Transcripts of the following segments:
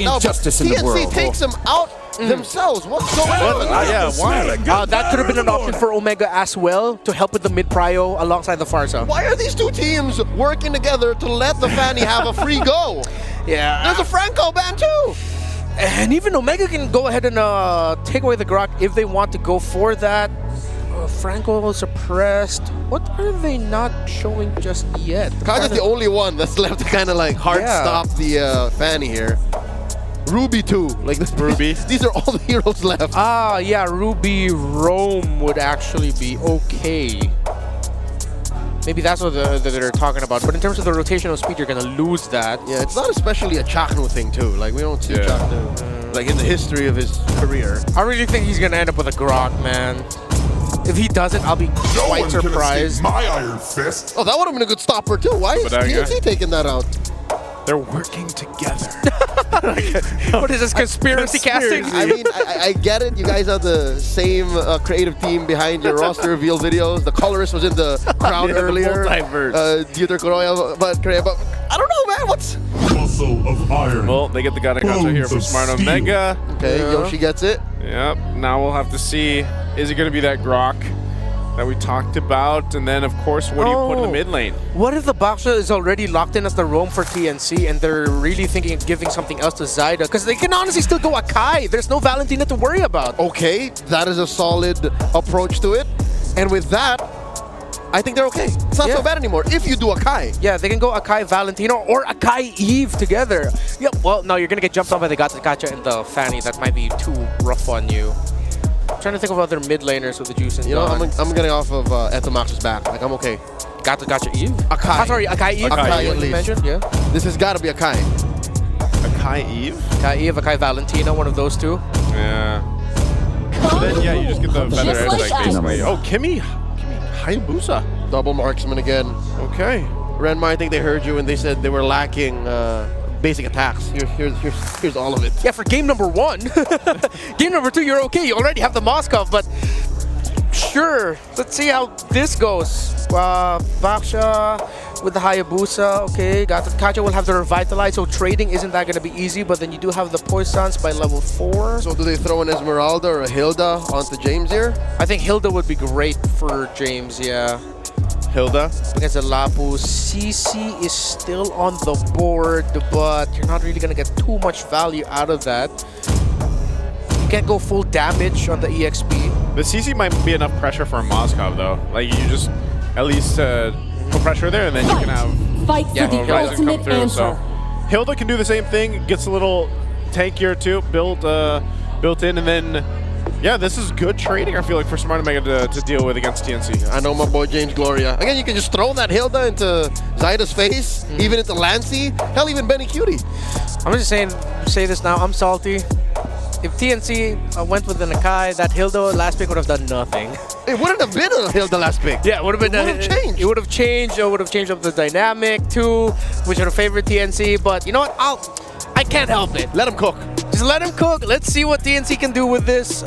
injustice in the world. TNC takes them out themselves. What's going on? Yeah, why? That could have been an option for Omega as well to help with the mid prio alongside the Farsa. Why are these two teams working together to let the Fanny have a free go? Yeah. There's a Franco ban too. And even Omega can go ahead and take away the Grok if they want to go for that. Franco suppressed. What are they not showing just yet? Kaja's the only one that's left to kind of like hard stop the Fanny here. Ruby too. Like this, Ruby. These are all the heroes left. Yeah, Ruby Rome would actually be okay. Maybe that's what they're talking about. But in terms of the rotational speed, you're going to lose that. Yeah, it's not especially a Chaknu thing too. Like we don't see Chaknu like in the history of his career. I really think he's going to end up with a Grok, man. If he doesn't, I'll be quite surprised. My Iron Fist. Oh, that would have been a good stopper too. Why is TNC taking that out? They're working together. What is this, conspiracy casting? I mean, I get it. You guys are the same creative team behind your roster reveal videos. The colorist was in the crowd earlier. Dieter Koroya, but I don't know, man. What's Muscle of Iron. Well, they get the Gattacacho here from Smart Omega. Okay, Yoshi gets it. Yep. Now we'll have to see, is it going to be that Grok that we talked about? And then, of course, what do you put in the mid lane? What if the Baksha is already locked in as the roam for TNC and they're really thinking of giving something else to Zyda? Because they can honestly still go Akai. There's no Valentina to worry about. Okay, that is a solid approach to it. And with that, I think they're okay. It's not so bad anymore if you do Akai. Yeah, they can go Akai Valentino or Akai Eve together. Yep. Well, no, you're going to get jumped on by the Gattacacho and the Fanny. That might be too rough on you. I'm trying to think of other mid laners with the juice and you know, I'm getting off of Etomax's back. Like, I'm okay. Gattacacho Eve? Akai. Sorry, Akai Eve. Akai at least. Mentioned? Yeah. This has got to be Akai. Akai Eve? Akai Eve, Akai Valentino, one of those two. Yeah. And then, yeah, you just get the better edge, like, basically. Oh, Kimi Hayabusa. Double marksman again. Okay. Renmar, I think they heard you and they said they were lacking basic attacks. Here's all of it. Yeah, for game number 1. Game number 2, you're okay. You already have the Moskov, but sure. Let's see how this goes. Baksha with the Hayabusa. Okay, Gattacacho will have the Revitalize, so trading isn't that going to be easy, but then you do have the Poisons by level 4. So do they throw an Esmeralda or a Hilda onto James here? I think Hilda would be great for James, yeah. Hilda? Against the Lapu. CC is still on the board, but you're not really going to get too much value out of that. You can't go full damage on the EXP. The CC might be enough pressure for Moskov, though. Like, you just at least put pressure there, and then you can have Fight for the Ryzen come ultimate through. answer. So Hilda can do the same thing. Gets a little tankier, too, built in, and then yeah, this is good trading, I feel like, for Smart Omega to deal with against TNC. I know my boy James Gloria. Again, you can just throw that Hilda into Zyda's face, even into Lancy, hell, even Benny Cutie. I'm just saying, say this now, I'm salty. If TNC went with an Akai, that Hilda last pick would have done nothing. It wouldn't have been a Hilda last pick. Yeah, it would have been. It would have changed. It would have changed. It would have changed up the dynamic too, which would have favored TNC. But you know what? I can't help it. Let him cook. Just let him cook. Let's see what TNC can do with this.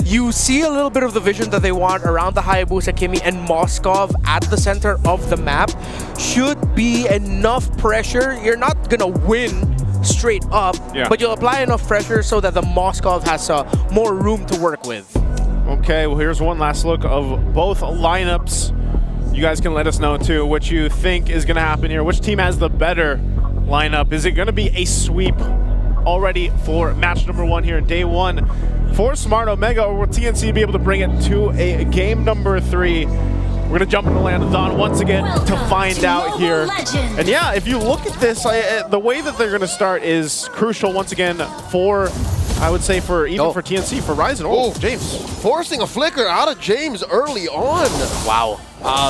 You see a little bit of the vision that they want around the Hayabusa, Kimi, and Moskov at the center of the map. Should be enough pressure. You're not gonna win straight up, but you'll apply enough pressure so that the Moskov has more room to work with. Okay, well, here's one last look of both lineups. You guys can let us know, too, what you think is going to happen here. Which team has the better lineup? Is it going to be a sweep already for match number 1 here in day 1 for Smart Omega, or will TNC be able to bring it to a game number 3? We're going to jump into land of Dawn once again to find out here. And yeah, if you look at this, the way that they're going to start is crucial once again for, I would say, for even for TNC, for Ryzen. Oh, James. Forcing a flicker out of James early on. Wow.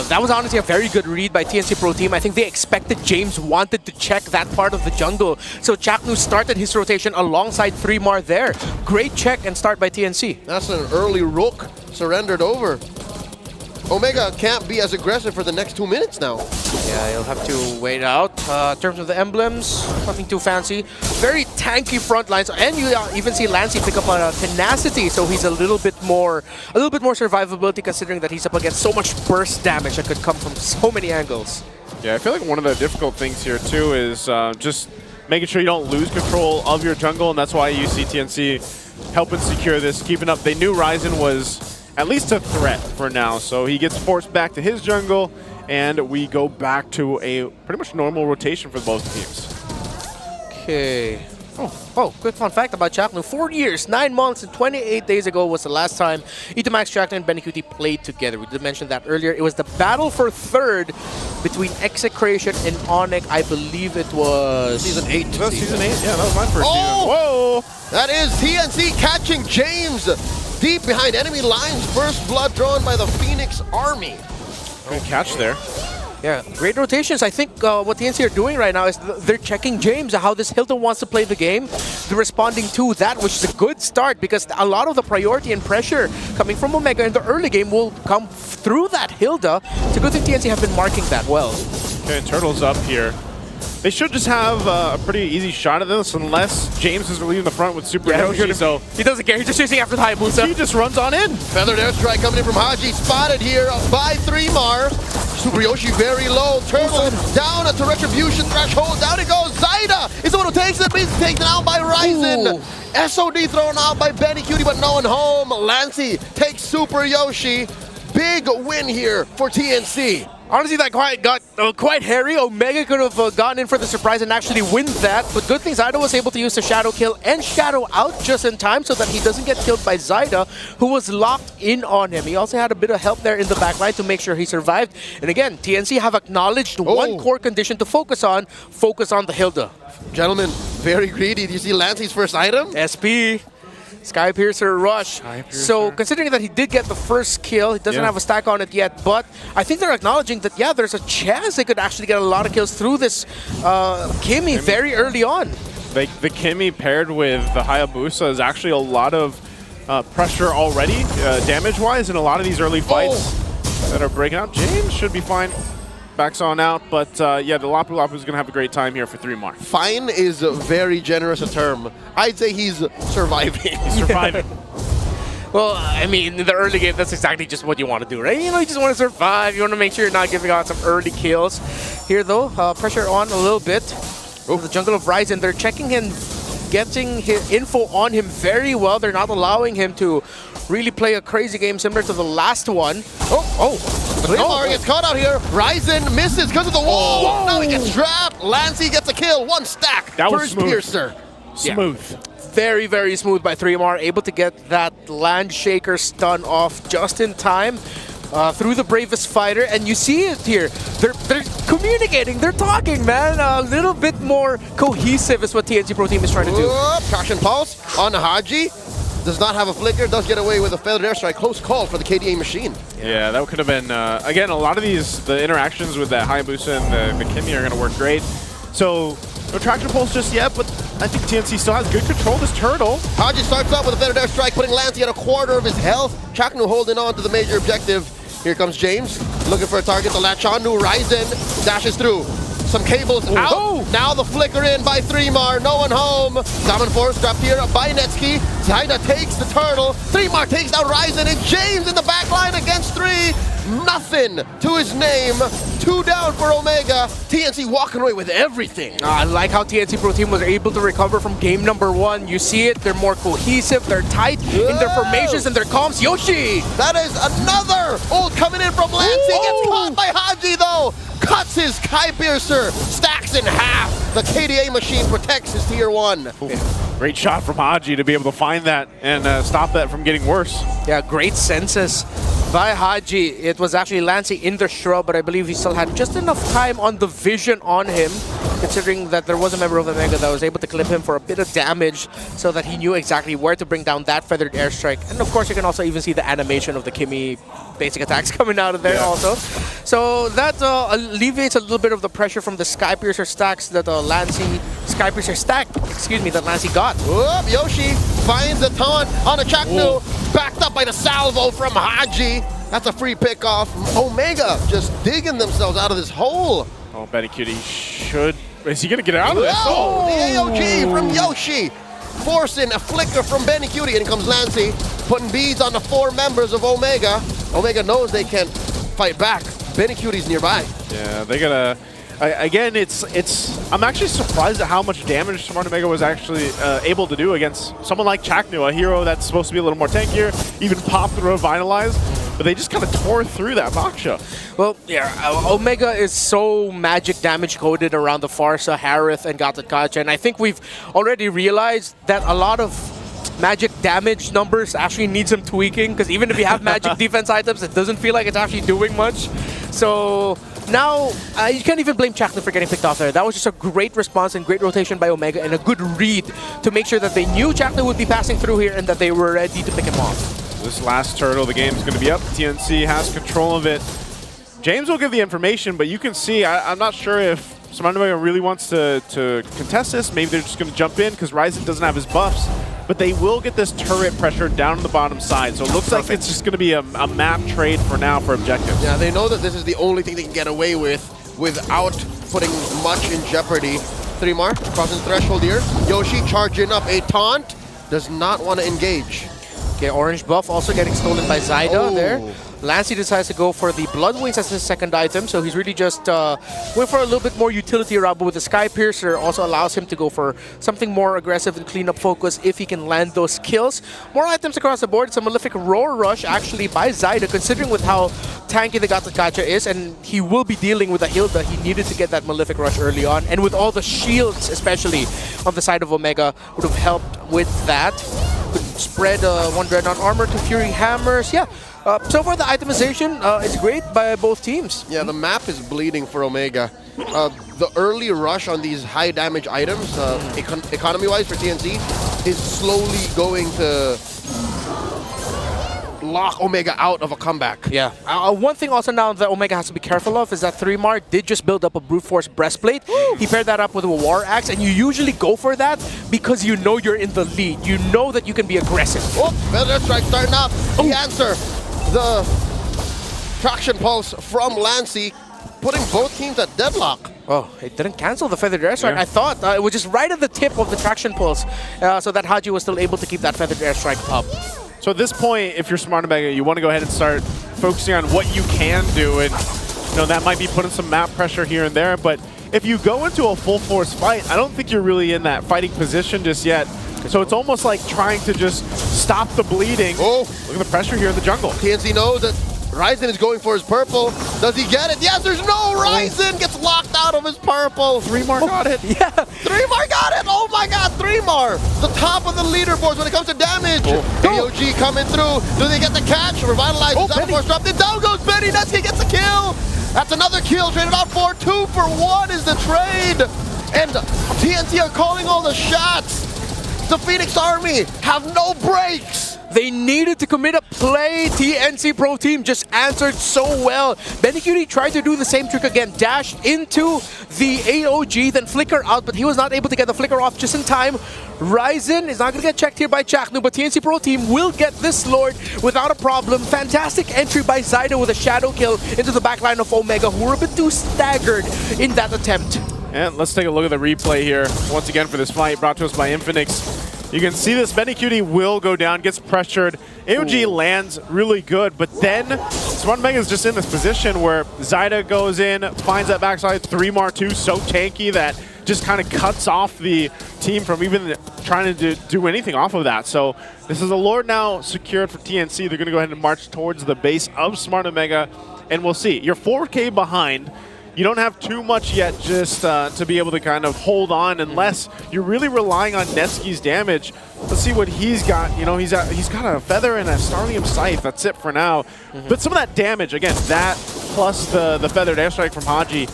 That was honestly a very good read by TNC Pro Team. I think they expected James wanted to check that part of the jungle. So Chaknu started his rotation alongside 3mar there. Great check and start by TNC. That's an early rook surrendered over. Omega can't be as aggressive for the next 2 minutes now. Yeah, you'll have to wait out. In terms of the emblems, nothing too fancy. Very tanky front lines, and you even see Lancy pick up a tenacity, so he's a little bit more survivability, considering that he's up against so much burst damage that could come from so many angles. Yeah, I feel like one of the difficult things here too is just making sure you don't lose control of your jungle, and that's why you see TNC helping secure this, keeping up. They knew Ryzen was at least a threat for now, so he gets forced back to his jungle, and we go back to a pretty much normal rotation for both teams. Okay. Oh, quick fun fact about Chaknu. 4 years, 9 months, and 28 days ago was the last time Itomax, Chaknu, and Benecutie played together. We did mention that earlier. It was the battle for third between Execration and Onyx. I believe it was... Season 8. That was Season 8? Yeah, that was my first season. Whoa! That is TNC catching James deep behind enemy lines. First blood drawn by the Phoenix Army. Good catch there. Yeah, great rotations. I think what TNC are doing right now is they're checking James, how this Hilton wants to play the game. They're responding to that, which is a good start because a lot of the priority and pressure coming from Omega in the early game will come through that Hilda. It's a good thing TNC have been marking that well. Okay, Turtle's up here. They should just have a pretty easy shot at this unless James is leading the front with Super Yoshi, so... He doesn't care, he's just chasing after the Hayabusa. He just runs on in. Feathered airstrike coming in from Haji, spotted here by 3mar. Super Yoshi very low, Turtle down to retribution threshold, down it goes, Zaida is the one who takes it, but he's taken out by Ryzen. SOD thrown out by Benecutie, but no one home. Lancy takes Super Yoshi. Big win here for TNC. Honestly, that got quite hairy. Omega could have gotten in for the surprise and actually win that. But good thing Zaida was able to use the Shadow kill and Shadow out just in time so that he doesn't get killed by Zaida, who was locked in on him. He also had a bit of help there in the backline to make sure he survived. And again, TNC have acknowledged one core condition to focus on the Hilda. Gentlemen, very greedy. Do you see Lancy's first item? SP. Sky Piercer Rush. So considering that he did get the first kill, he doesn't have a stack on it yet, but I think they're acknowledging that, yeah, there's a chance they could actually get a lot of kills through this Kimmy very early on. The Kimmy paired with the Hayabusa is actually a lot of pressure already, damage-wise, in a lot of these early fights that are breaking out. James should be fine. Backs on out, but yeah, the Lapu Lapu is going to have a great time here for 3mar. Fine is a very generous a term. I'd say he's surviving. He's surviving. Well, I mean, in the early game, that's exactly just what you want to do, right? You know, you just want to survive. You want to make sure you're not giving out some early kills. Here, though, pressure on a little bit. The jungle of Ryzen, they're checking him, getting his info on him very well. They're not allowing him to really play a crazy game similar to the last one. Lamar gets caught out here. Ryzen misses because of the wall. Now he gets trapped. Lancy gets a kill. One stack. That was First smooth. Piercer. Smooth. Very, very smooth by 3mar. Able to get that Land Shaker stun off just in time through the Bravest Fighter. And you see it here. They're communicating. They're talking, man. A little bit more cohesive is what TNC Pro Team is trying to do. Caution pulse on Haji. Does not have a flicker, does get away with a feathered airstrike. Close call for the KDA machine. Yeah, that could have been, again, a lot of the interactions with that Hayabusa and the Kimmy are going to work great. So, no traction pulse just yet, but I think TNC still has good control of this Turtle. Haji starts off with a feathered airstrike, putting Lancy at a quarter of his health. Chaknu holding on to the major objective. Here comes James, looking for a target to latch on to. Ryzen dashes through. Some cables out. Now the flicker in by 3mar. No one home. Common Force dropped here by Netsky. Zaida takes the Turtle. 3mar takes down Ryzen. And James in the back line against 3. Nothing to his name. 2 down for Omega. TNC walking away with everything. I like how TNC Pro Team was able to recover from game number 1. You see it. They're more cohesive. They're tight in their formations and their comms. Yoshi! That is another ult coming in from Lancy. Gets caught by Haji though. Cuts his Sky Piercer, stacks in half. The KDA machine protects his tier 1. Great shot from Haji to be able to find that and stop that from getting worse. Yeah, great senses by Haji. It was actually Lancy in the shrub, but I believe he still had just enough time on the vision on him, considering that there was a member of Omega that was able to clip him for a bit of damage so that he knew exactly where to bring down that feathered airstrike. And of course, you can also even see the animation of the Kimmy basic attacks coming out of there also. So that alleviates a little bit of the pressure from the Sky Piercer stacks that Sky Piercer stack, that Lancy got. Whoop, Yoshi finds the taunt on a Chaknu, backed up by the salvo from Haji. That's a free pick off. Omega just digging themselves out of this hole. Oh, Benecutie should... Is he going to get out of this? Oh, the AOG from Yoshi. Forcing a flicker from Benecutie. And comes Lancy, putting beads on the 4 members of Omega. Omega knows they can fight back. Benecutie's nearby. Yeah, they got to... Again, I'm actually surprised at how much damage Smart Omega was actually able to do against someone like Chaknu, a hero that's supposed to be a little more tankier, even popped the Revitalize, but they just kind of tore through that Moksha. Well, yeah, Omega is so magic damage coded around the Farsa, Harith, and Gatotkacha, and I think we've already realized that a lot of magic damage numbers actually need some tweaking, because even if you have magic defense items, it doesn't feel like it's actually doing much. So now, you can't even blame Chaknu for getting picked off there. That was just a great response and great rotation by Omega and a good read to make sure that they knew Chaknu would be passing through here and that they were ready to pick him off. This last turtle, the game's going to be up. TNC has control of it. James will give the information, but you can see, I'm not sure if Smart Omega really wants to contest this. Maybe they're just going to jump in because Ryzen doesn't have his buffs. But they will get this turret pressure down on the bottom side. So it looks like it's just going to be a map trade for now for objectives. Yeah, they know that this is the only thing they can get away with without putting much in jeopardy. 3mar crossing the threshold here. Yoshi charging up a taunt. Does not want to engage. Okay, orange buff also getting stolen by Zyda there. Lancy decides to go for the Blood Wings as his second item, so he's really just went for a little bit more utility route, but with the Sky Piercer also allows him to go for something more aggressive and clean up focus if he can land those kills. More items across the board. It's a Malefic Roar Rush actually by Zyda, considering with how tanky the Gatotkacha is, and he will be dealing with a Hilda. He needed to get that Malefic Rush early on, and with all the shields, especially on the side of Omega, would have helped with that. Could spread one Dreadnought armor to Fury Hammers. Yeah. So far, the itemization is great by both teams. Yeah, the map is bleeding for Omega. The early rush on these high damage items, economy-wise for TNC, is slowly going to lock Omega out of a comeback. Yeah. One thing also now that Omega has to be careful of is that 3mar did just build up a Brute Force Breastplate. He paired that up with a War Axe, and you usually go for that because you know you're in the lead. You know that you can be aggressive. Oh, Feather Strike starting up. The answer. The traction pulse from Lancy, putting both teams at deadlock. Oh, it didn't cancel the Feathered Airstrike. Yeah. I thought it was just right at the tip of the traction pulse, so that Haji was still able to keep that Feathered Airstrike up. So at this point, if you're Smart Omega, you want to go ahead and start focusing on what you can do, and that might be putting some map pressure here and there, but if you go into a full force fight, I don't think you're really in that fighting position just yet. So it's almost like trying to just stop the bleeding. Oh, look at the pressure here in the jungle. TNC knows that Ryzen is going for his purple. Does he get it? Yes, there's no Ryzen. Gets locked out of his purple. 3mar got it. Yeah. 3mar got it. Oh my God, 3mar. The top of the leaderboards when it comes to damage. AOG coming through. Do they get the catch? Revitalize. Force dropped it. Down goes Benny. Netsky gets the kill. That's another kill. Traded out for 2 for 1 is the trade. And TNC are calling all the shots. The Phoenix Army have no breaks. They needed to commit a play. TNC Pro Team just answered so well. Benny tried to do the same trick again. Dashed into the AOG, then flicker out, but he was not able to get the flicker off just in time. Ryzen is not going to get checked here by Chaknu, but TNC Pro Team will get this Lord without a problem. Fantastic entry by Zyda with a shadow kill into the backline of Omega, who were a bit too staggered in that attempt. And let's take a look at the replay here, once again for this fight, brought to us by Infinix. You can see this, Benny will go down, gets pressured. AOG lands really good, but then Smart Omega is just in this position where Zyda goes in, finds that backside, 3mar 2, so tanky that just kind of cuts off the team from even trying to do anything off of that. So this is a Lord now secured for TNC. They're going to go ahead and march towards the base of Smart Omega, and we'll see. You're 4K behind. You don't have too much yet just to be able to kind of hold on unless you're really relying on Netsky's damage. Let's see what he's got. He's got a Feather and a Starlium Scythe. That's it for now. But some of that damage, again, that plus the Feathered Airstrike from Haji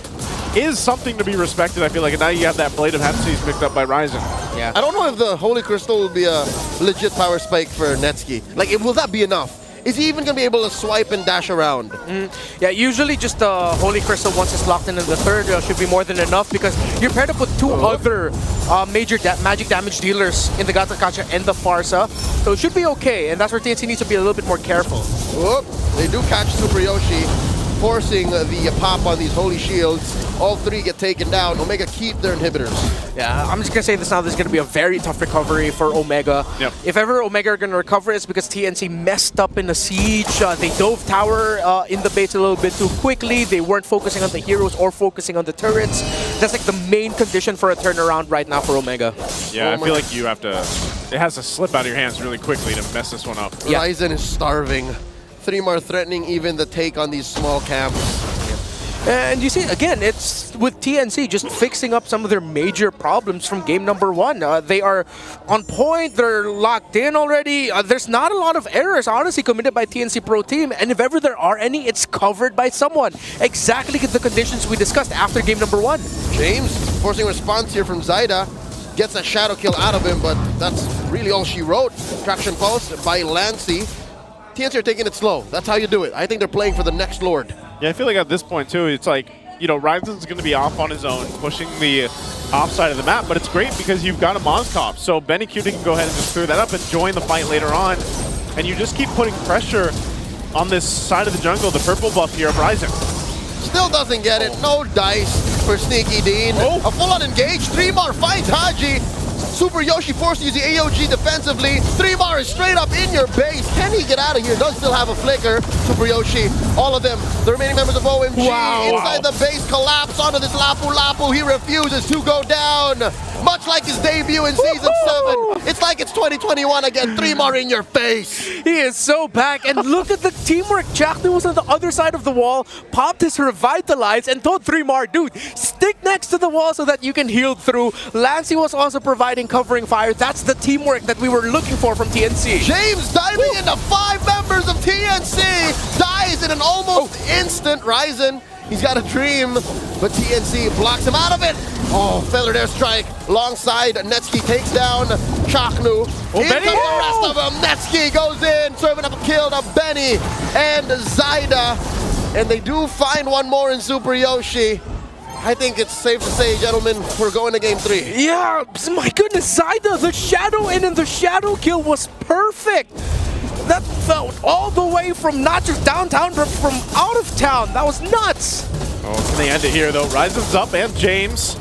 is something to be respected, I feel like. And now you have that Blade of Hepsies picked up by Ryzen. Yeah. I don't know if the Holy Crystal will be a legit power spike for Netsky. Like, will that be enough? Is he even going to be able to swipe and dash around? Yeah, usually just the Holy Crystal, once it's locked in the third, should be more than enough because you're paired up with 2 other major magic damage dealers in the Gatotkacha and the Farsa. So it should be okay, and that's where TNC needs to be a little bit more careful. They do catch Super Yoshi. forcing the pop on these holy shields. All three get taken down. Omega keep their inhibitors. Yeah, I'm just gonna say this now. This is gonna be a very tough recovery for Omega. Yep. If ever Omega are gonna recover, it's because TNC messed up in the siege. They dove tower in the base a little bit too quickly. They weren't focusing on the heroes or focusing on the turrets. That's like the main condition for a turnaround right now for Omega. Yeah, I feel like you have to... It has to slip out of your hands really quickly to mess this one up. Yeah. Ryzen is starving. 3mar threatening even the take on these small camps. And you see, again, it's with TNC just fixing up some of their major problems from game number 1. They are on point, they're locked in already. There's not a lot of errors, honestly, committed by TNC Pro Team. And if ever there are any, it's covered by someone. Exactly the conditions we discussed after game number 1. James forcing a response here from Zyda. Gets a shadow kill out of him, but that's really all she wrote. Traction pulse by Lancy. TNC are taking it slow. That's how you do it. I think they're playing for the next Lord. Yeah, I feel like at this point, too, it's like, you know, Ryzen's going to be off on his own, pushing the offside of the map, but it's great because you've got a Moskov. So Benny Cutie can go ahead and just clear that up and join the fight later on. And you just keep putting pressure on this side of the jungle, the purple buff here of Ryzen. Still doesn't get it. No dice for Sneaky Dean. A full-on engage. 3mar finds Haji. Super Yoshi forced to use the AOG defensively. 3mar is straight up in your base. Can he get out of here? Does still have a flicker. Super Yoshi, all of them, the remaining members of OMG inside the base collapse onto this Lapu Lapu. He refuses to go down. Much like his debut in Season 7. It's like it's 2021 again. 3mar in your face. He is so back, and look at the teamwork. Jackson was on the other side of the wall, popped his Revitalize, and told 3mar, dude, stick next to the wall so that you can heal through. Lancy was also providing covering fire. That's the teamwork that we were looking for from TNC. James diving into 5 members of TNC. Dies in an almost instant. Ryzen, he's got a dream, but TNC blocks him out of it. Oh, feathered airstrike alongside Netsky takes down Chaknu. Here comes the rest of them. Netsky goes in, serving up a kill to Benny and Zyda. And they do find one more in Super Yoshi. I think it's safe to say, gentlemen, we're going to game 3. Yeah, my goodness, Zyda, the shadow in and the shadow kill was perfect. That felt all the way from not just downtown, but from out of town. That was nuts. Oh, can they end it here, though? Ryzen's up and James.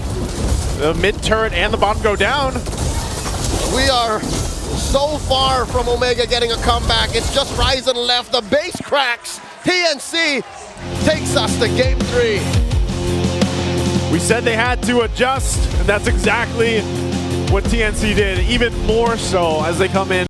The mid turret and the bottom go down. We are so far from Omega getting a comeback. It's just Ryzen left. The base cracks. TNC takes us to game 3. We said they had to adjust, and that's exactly what TNC did, even more so as they come in.